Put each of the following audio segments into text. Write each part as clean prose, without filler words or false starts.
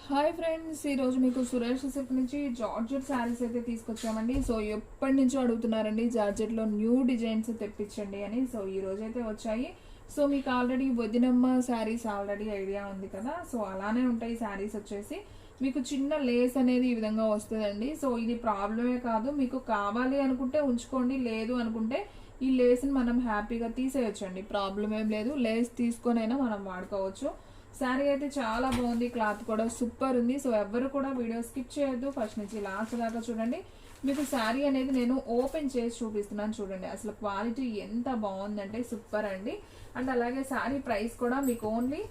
Hi friends, ఈరోజు మీకు Suresh silk నుంచి జార్జెట్ శారీస్ అయితే తీసుకొచ్చామండి. సో ఎప్పటి నుంచో అడుగుతున్నారండి జార్జెట్లో న్యూ డిజైన్స్ తెప్పించండి అని. సో ఈ రోజు అయితే వచ్చాయి. సో మీకు ఆల్రెడీ వదినమ్మ శారీస్ ఆల్రెడీ ఐడియా ఉంది కదా. సో అలానే ఉంటాయి శారీస్ వచ్చేసి. మీకు చిన్న లేస్ అనేది ఈ విధంగా వస్తుందండి. సో ఇది ప్రాబ్లమే కాదు, మీకు కావాలి అనుకుంటే ఉంచుకోండి, లేదు అనుకుంటే ఈ లేస్ని మనం హ్యాపీగా తీసేయచ్చండి. ప్రాబ్లం ఏం లేదు, లేస్ తీసుకొనైనా మనం వాడుకోవచ్చు. శారీ అయితే చాలా బాగుంది, క్లాత్ కూడా సూపర్ ఉంది. సో ఎవరు కూడా వీడియో స్కిప్ చేయొద్దు, ఫస్ట్ నుంచి లాస్ట్ దాకా చూడండి. మీకు శారీ అనేది నేను ఓపెన్ చేసి చూపిస్తున్నాను చూడండి. అసలు క్వాలిటీ ఎంత బాగుందంటే సూపర్ అండి. అండ్ అలాగే శారీ ప్రైస్ కూడా మీకు ఓన్లీ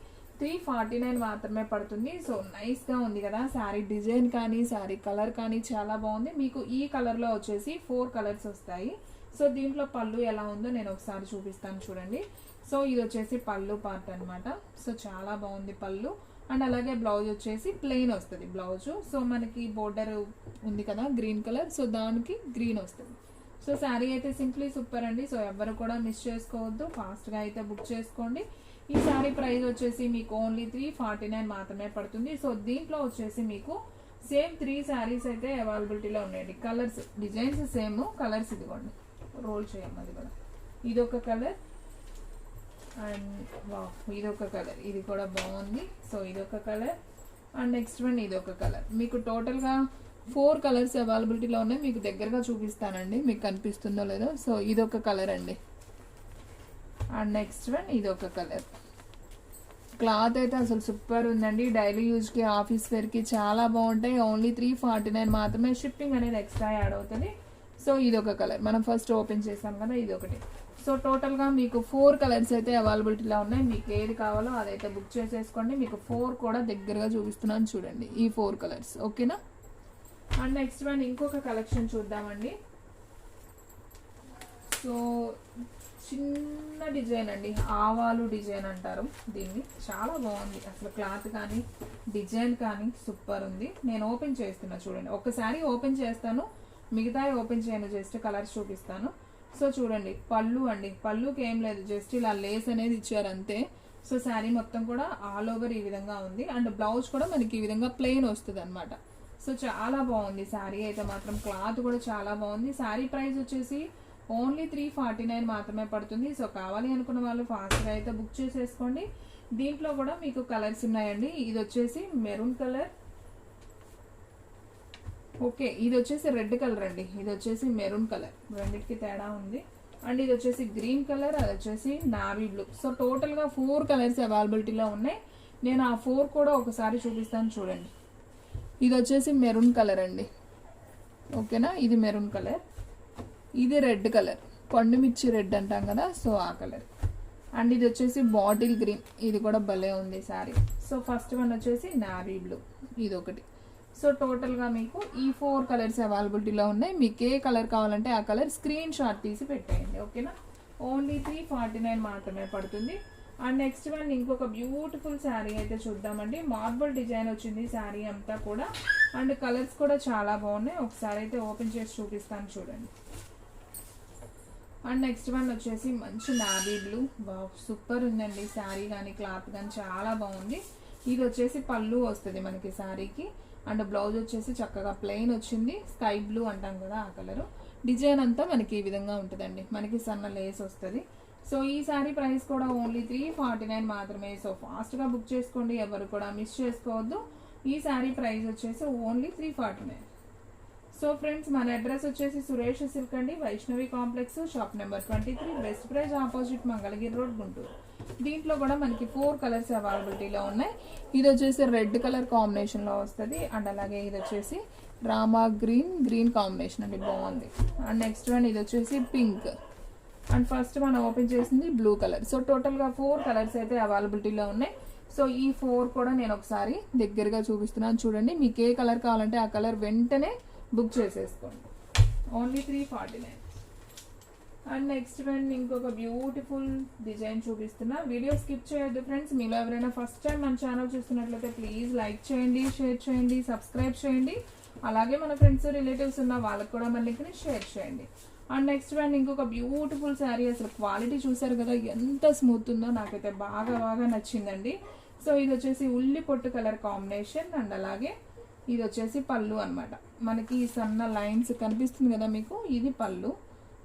349 మాత్రమే పడుతుంది. సో నైస్గా ఉంది కదా శారీ డిజైన్ కానీ శారీ కలర్ కానీ చాలా బాగుంది. మీకు ఈ కలర్లో వచ్చేసి 4 కలర్స్ వస్తాయి. సో దీంట్లో పళ్ళు ఎలా ఉందో నేను ఒకసారి చూపిస్తాను చూడండి. సో ఇది వచ్చేసి పళ్ళు పార్ట్ అనమాట. సో చాలా బాగుంది పళ్ళు. అండ్ అలాగే బ్లౌజ్ వచ్చేసి ప్లెయిన్ వస్తుంది బ్లౌజ్. సో మనకి బోర్డర్ ఉంది కదా గ్రీన్ కలర్, సో దానికి గ్రీన్ వస్తుంది. సో శారీ అయితే సింప్లీ సూపర్ అండి. సో ఎవరు కూడా మిస్ చేసుకోవద్దు, ఫాస్ట్గా అయితే బుక్ చేసుకోండి. ఈ శారీ ప్రైస్ వచ్చేసి మీకు ఓన్లీ 349 మాత్రమే పడుతుంది. సో దీంట్లో వచ్చేసి మీకు సేమ్ 3 శారీస్ అయితే అవైలబిలిటీలో ఉన్నాయండి. కలర్స్ డిజైన్స్ సేమ్, కలర్స్ ఇదిగోండి రోల్ చేయమ్మా. అది కూడా ఇదొక కలర్ అండ్ ఇదొక కలర్, ఇది కూడా బాగుంది. సో ఇదొక కలర్ అండ్ నెక్స్ట్ వన్ ఇదొక కలర్. మీకు టోటల్గా 4 కలర్స్ అవైలబిలిటీలో ఉన్నాయి. మీకు దగ్గరగా చూపిస్తానండి, మీకు కనిపిస్తుందో లేదో. సో ఇదొక కలర్ అండి అండ్ నెక్స్ట్ వన్ ఇదొక కలర్. క్లాత్ అయితే అసలు సూపర్ ఉందండి. డైలీ యూజ్కి ఆఫీస్ వేర్కి చాలా బాగుంటాయి. ఓన్లీ 349 మాత్రమే. షిప్పింగ్ అనేది ఎక్స్ట్రా యాడ్ అవుతుంది. సో ఇదొక కలర్ మనం ఫస్ట్ ఓపెన్ చేసాం కదా, ఇది ఒకటి. సో టోటల్గా మీకు 4 కలర్స్ అయితే అవైలబిలిటీలో ఉన్నాయి. మీకు ఏది కావాలో అదైతే బుక్ చేసేసుకోండి. మీకు 4 కూడా దగ్గరగా చూపిస్తున్నాను చూడండి, ఈ 4 కలర్స్ ఓకేనా. అండ్ నెక్స్ట్ వన్ ఇంకొక కలెక్షన్ చూద్దామండి. సో చిన్న డిజైన్ అండి, ఆవాలు డిజైన్ అంటారు దీన్ని. చాలా బాగుంది అసలు, క్లాత్ కానీ డిజైన్ కానీ సూపర్ ఉంది. నేను ఓపెన్ చేస్తున్నా చూడండి. ఒకసారి ఓపెన్ చేస్తాను, మిగతా ఓపెన్ చేయను, జస్ట్ కలర్స్ చూపిస్తాను. సో చూడండి పళ్ళు అండి, పళ్ళుకి ఏం లేదు, జస్ట్ ఇలా లేస్ అనేది ఇచ్చారు అంతే. సో శారీ మొత్తం కూడా ఆల్ ఓవర్ ఈ విధంగా ఉంది. అండ్ బ్లౌజ్ కూడా మనకి ఈ విధంగా ప్లెయిన్ వస్తుంది అనమాట. సో చాలా బాగుంది శారీ అయితే మాత్రం, క్లాత్ కూడా చాలా బాగుంది. శారీ ప్రైస్ వచ్చేసి ఓన్లీ 349 మాత్రమే పడుతుంది. సో కావాలి అనుకున్న వాళ్ళు ఫాస్ట్గా అయితే బుక్ చేసేసుకోండి. దీంట్లో కూడా మీకు కలర్స్ ఉన్నాయండి. ఇది వచ్చేసి మెరూన్ కలర్, ఓకే. ఇది వచ్చేసి రెడ్ కలర్ అండి, ఇది వచ్చేసి మెరూన్ కలర్, రెండింటికి తేడా ఉంది. అండ్ ఇది వచ్చేసి గ్రీన్ కలర్, అది వచ్చేసి నావీ బ్లూ. సో టోటల్గా 4 కలర్స్ అవైలబిలిటీలో ఉన్నాయి. నేను ఆ 4 కూడా ఒకసారి చూపిస్తాను చూడండి. ఇది వచ్చేసి మెరూన్ కలర్ అండి, ఓకేనా. ఇది మెరూన్ కలర్, ఇది రెడ్ కలర్, పండుమిర్చి రెడ్ అంటాం కదా, సో ఆ కలర్. అండ్ ఇది వచ్చేసి బాటిల్ గ్రీన్, ఇది కూడా భలే ఉంది శారీ. సో ఫస్ట్ వన్ వచ్చేసి నావీ బ్లూ, ఇది ఒకటి. సో టోటల్గా మీకు ఈ 4 కలర్స్ అవైలబిలిటీలో ఉన్నాయి. మీకు ఏ కలర్ కావాలంటే ఆ కలర్ స్క్రీన్ షాట్ తీసి పెట్టేయండి ఓకేనా. ఓన్లీ 349 మాత్రమే పడుతుంది. అండ్ నెక్స్ట్ వన్ ఇంకొక బ్యూటిఫుల్ శారీ అయితే చూద్దామండి. మార్బుల్ డిజైన్ వచ్చింది శారీ అంతా కూడా. అండ్ కలర్స్ కూడా చాలా బాగున్నాయి. ఒకసారి అయితే ఓపెన్ చేసి చూపిస్తాను చూడండి. అండ్ నెక్స్ట్ వన్ వచ్చేసి మంచి నావీ బ్లూ, సూపర్ ఉందండి శారీ కానీ క్లాత్ కానీ చాలా బాగుంది. ఇది వచ్చేసి పళ్ళు వస్తుంది మనకి శారీకి. అండ్ బ్లౌజ్ వచ్చేసి చక్కగా ప్లెయిన్ వచ్చింది, స్కై బ్లూ అంటాం కదా ఆ కలరు. డిజైన్ అంతా మనకి ఈ విధంగా ఉంటుందండి, మనకి సన్న లేస్ వస్తుంది. సో ఈ శారీ ప్రైస్ కూడా ఓన్లీ 349 మాత్రమే. సో ఫాస్ట్గా బుక్ చేసుకోండి, ఎవరు కూడా మిస్ చేసుకోవద్దు. ఈ శారీ ప్రైస్ వచ్చేసి ఓన్లీ 349. సో ఫ్రెండ్స్ మన అడ్రస్ వచ్చేసి సురేష్ సిల్క్ అండి, Vaishnavi complex, shop number 23, best praise opposite Mangalagiri road, Guntur. దీంట్లో కూడా మనకి 4 కలర్స్ అవైలబిలిటీలో ఉన్నాయి. ఇది వచ్చేసి రెడ్ కలర్ కాంబినేషన్లో వస్తుంది. అండ్ అలాగే ఇది వచ్చేసి రామా గ్రీన్ కాంబినేషన్ అండి, బాగుంది. అండ్ నెక్స్ట్ వన్ ఇది వచ్చేసి పింక్. అండ్ ఫస్ట్ మనం ఓపెన్ చేసింది బ్లూ కలర్. సో టోటల్గా 4 కలర్స్ అయితే అవైలబిలిటీలో ఉన్నాయి. సో ఈ 4 కూడా నేను ఒకసారి దగ్గరగా చూపిస్తున్నాను చూడండి. మీకు ఏ కలర్ కావాలంటే ఆ కలర్ వెంటనే బుక్ చేసేసుకోండి. ఓన్లీ 349. అండ్ నెక్స్ట్ వన్ ఇంకొక బ్యూటిఫుల్ డిజైన్ చూపిస్తున్నా. వీడియో స్కిప్ చేయొద్దు ఫ్రెండ్స్. మీలో ఎవరైనా ఫస్ట్ టైం మన ఛానల్ చూస్తున్నట్లయితే ప్లీజ్ లైక్ చేయండి, షేర్ చేయండి, సబ్స్క్రైబ్ చేయండి. అలాగే మన ఫ్రెండ్స్ రిలేటివ్స్ ఉన్న వాళ్ళకి కూడా మన లింక్ని షేర్ చేయండి. అండ్ నెక్స్ట్ వన్ ఇంకొక బ్యూటిఫుల్ శారీ. అసలు క్వాలిటీ చూసారు కదా ఎంత స్మూత్ ఉందో, నాకైతే బాగా నచ్చిందండి. సో ఇది వచ్చేసి ఉల్లి పొట్టు కలర్ కాంబినేషన్ అండ్ అలాగే ఇది వచ్చేసి పళ్ళు అన్నమాట. మనకి సన్న లైన్స్ కనిపిస్తుంది కదా మీకు, ఇది పళ్ళు.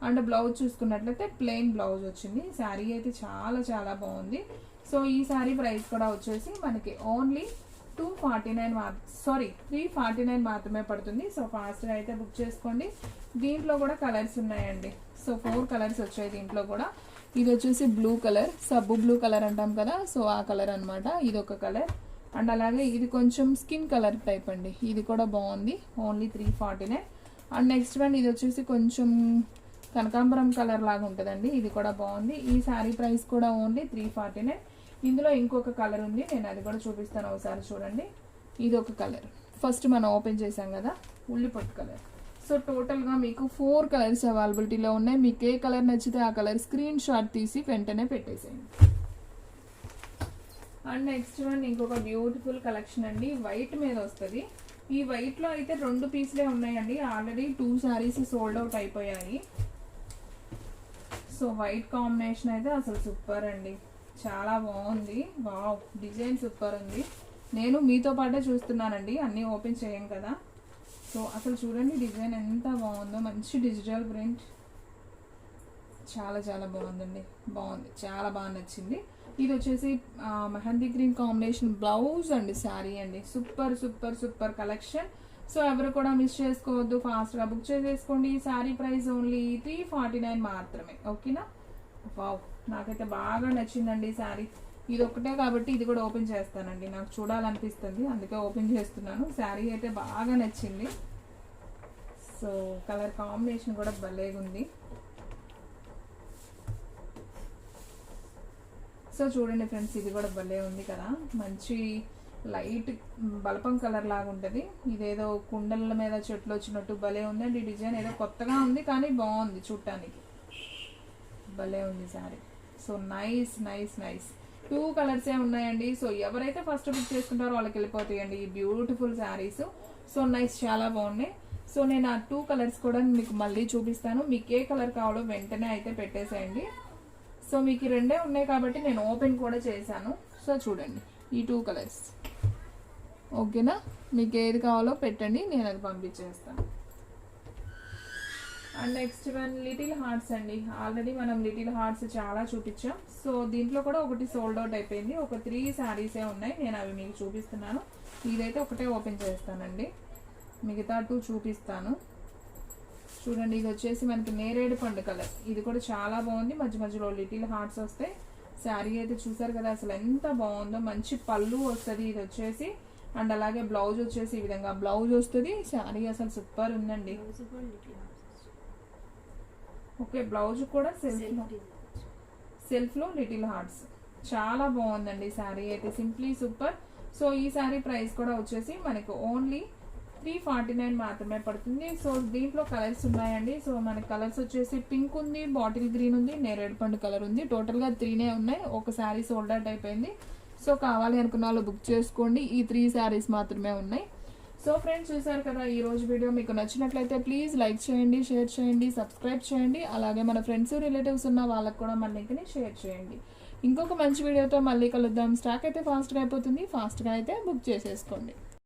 అండ్ బ్లౌజ్ చూసుకున్నట్లయితే ప్లెయిన్ బ్లౌజ్ వచ్చింది. శారీ అయితే చాలా చాలా బాగుంది. సో ఈ శారీ ప్రైస్ కూడా వచ్చేసి మనకి ఓన్లీ 349 మాత్రమే పడుతుంది. సో ఫాస్ట్గా అయితే బుక్ చేసుకోండి. దీంట్లో కూడా కలర్స్ ఉన్నాయండి. సో 4 కలర్స్ వచ్చాయి దీంట్లో కూడా. ఇది వచ్చేసి బ్లూ కలర్, సబ్బు బ్లూ కలర్ అంటాం కదా, సో ఆ కలర్ అనమాట. ఇది ఒక కలర్. అండ్ అలాగే ఇది కొంచెం స్కిన్ కలర్ టైప్ అండి, ఇది కూడా బాగుంది. ఓన్లీ 349. అండ్ నెక్స్ట్ వన్ ఇది వచ్చేసి కొంచెం కనకాంబరం కలర్ లాగా ఉంటుందండి, ఇది కూడా బాగుంది. ఈ శారీ ప్రైస్ కూడా ఓన్లీ 349. ఇందులో ఇంకొక కలర్ ఉంది, నేను అది కూడా చూపిస్తాను, ఒకసారి చూడండి. ఇది ఒక కలర్, ఫస్ట్ మనం ఓపెన్ చేసాం కదా, ఉల్లిపొట్టు కలర్. సో టోటల్గా మీకు 4 కలర్స్ అవైలబిలిటీలో ఉన్నాయి. మీకు ఏ కలర్ నచ్చితే ఆ కలర్ స్క్రీన్ షాట్ తీసి వెంటనే పెట్టేసేయండి. అండ్ నెక్స్ట్ వన్ ఇంకొక బ్యూటిఫుల్ కలెక్షన్ అండి, వైట్ మీద వస్తుంది. ఈ వైట్లో అయితే 2 పీసులే ఉన్నాయండి, ఆల్రెడీ 2 శారీస్ సోల్డ్ అవుట్ అయిపోయాయి. సో వైట్ కాంబినేషన్ అయితే అసలు సూపర్ అండి, చాలా బాగుంది. వావ్, డిజైన్ సూపర్ ఉంది. నేను మీతో పాటే చూస్తున్నానండి, అన్నీ ఓపెన్ చేయం కదా. సో అసలు చూడండి డిజైన్ ఎంత బాగుందో, మంచి డిజిటల్ ప్రింట్, చాలా చాలా బాగుందండి. బాగుంది, చాలా బాగా నచ్చింది. ఇది వచ్చేసి మెహందీ గ్రీన్ కాంబినేషన్ బ్లౌజ్ అండి, శారీ అండి. Super super super collection. So ఎవరు కూడా మిస్ చేసుకోవద్దు, ఫాస్ట్గా బుక్ చేసేసుకోండి. ఈ శారీ ప్రైస్ ఓన్లీ 349 మాత్రమే. ఓకేనా? వావ్, నాకైతే బాగా నచ్చిందండి ఈ శారీ. ఇది ఒక్కటే కాబట్టి ఇది కూడా ఓపెన్ చేస్తానండి, నాకు చూడాలనిపిస్తుంది, అందుకే ఓపెన్ చేస్తున్నాను. శారీ అయితే బాగా నచ్చింది. సో కలర్ కాంబినేషన్ కూడా భలేగా ఉంది. సో చూడండి ఫ్రెండ్స్, ఇది కూడా భలే ఉంది కదా, మంచి లైట్ బలపం కలర్ లాగా ఉంటుంది. ఇదేదో కుండల మీద చెట్లు వచ్చినట్టు భలే ఉందండి. డిజైన్ ఏదో కొత్తగా ఉంది కానీ బాగుంది చూడటానికి, భలే ఉంది sari. So nice nice nice. 2 కలర్సే ఉన్నాయండి. సో ఎవరైతే ఫస్ట్ బుక్ చేసుకుంటారో వాళ్ళకి వెళ్ళిపోతాయండి ఈ బ్యూటిఫుల్ శారీస్. సో నైస్, చాలా బాగున్నాయి. సో నేను ఆ 2 కలర్స్ కూడా మీకు మళ్ళీ చూపిస్తాను. మీకు ఏ కలర్ కావాలో వెంటనే అయితే పెట్టేసేయండి. సో మీకు 2 ఉన్నాయి కాబట్టి నేను ఓపెన్ కూడా చేశాను. సో చూడండి ఈ 2 కలర్స్, ఓకేనా? మీకు ఏది కావాలో పెట్టండి, నేను అది పంపించేస్తాను. And next one little hearts అండి. ఆల్రెడీ మనం లిటిల్ హార్ట్స్ చాలా చూపించాం. సో దీంట్లో కూడా ఒకటి సోల్డ్ అవుట్ అయిపోయింది. ఒక 3 శారీసే ఉన్నాయి, నేను అవి మీకు చూపిస్తున్నాను. ఇదైతే ఒకటే ఓపెన్ చేస్తానండి, మిగతా 2 చూపిస్తాను. చూడండి, ఇది వచ్చేసి మనకి నేరేడు పండు కలర్, ఇది కూడా చాలా బాగుంది. మధ్య మధ్యలో లిటిల్ హార్ట్స్ వస్తాయి. శారీ అయితే చూసారు కదా అసలు ఎంత బాగుందో, మంచి పళ్ళు వస్తుంది ఇది వచ్చేసి. అండ్ అలాగే బ్లౌజ్ వచ్చేసి ఈ విధంగా బ్లౌజ్ వస్తుంది. శారీ అసలు సూపర్ ఉందండి. ఓకే, బ్లౌజ్ కూడా సెల్ఫ్ లో లిటిల్ హార్ట్స్, చాలా బాగుందండి శారీ అయితే, సింప్లీ సూపర్. సో ఈ శారీ ప్రైస్ కూడా వచ్చేసి మనకు ఓన్లీ 349 మాత్రమే పడుతుంది. సో దీంట్లో కలర్స్ ఉన్నాయండి. సో మనకి కలర్స్ వచ్చేసి పింక్ ఉంది, బాటిల్ గ్రీన్ ఉంది, నేరేడు పండు కలర్ ఉంది. టోటల్గా 3 ఉన్నాయి. ఒక శారీ సోల్డ్ అవుట్ అయిపోయింది. సో కావాలి అనుకున్న వాళ్ళు బుక్ చేసుకోండి. ఈ 3 శారీస్ మాత్రమే ఉన్నాయి. సో ఫ్రెండ్స్, చూసారు కదా ఈ రోజు వీడియో. మీకు నచ్చినట్లయితే ప్లీజ్ లైక్ చేయండి, షేర్ చేయండి, సబ్స్క్రైబ్ చేయండి. అలాగే మన ఫ్రెండ్స్ రిలేటివ్స్ ఉన్న వాళ్ళకి కూడా మన లింక్ని షేర్ చేయండి. ఇంకొక మంచి వీడియోతో మళ్ళీ కలుద్దాం. స్టాక్ అయితే ఫాస్ట్గా అయిపోతుంది, ఫాస్ట్గా అయితే బుక్ చేసేసుకోండి.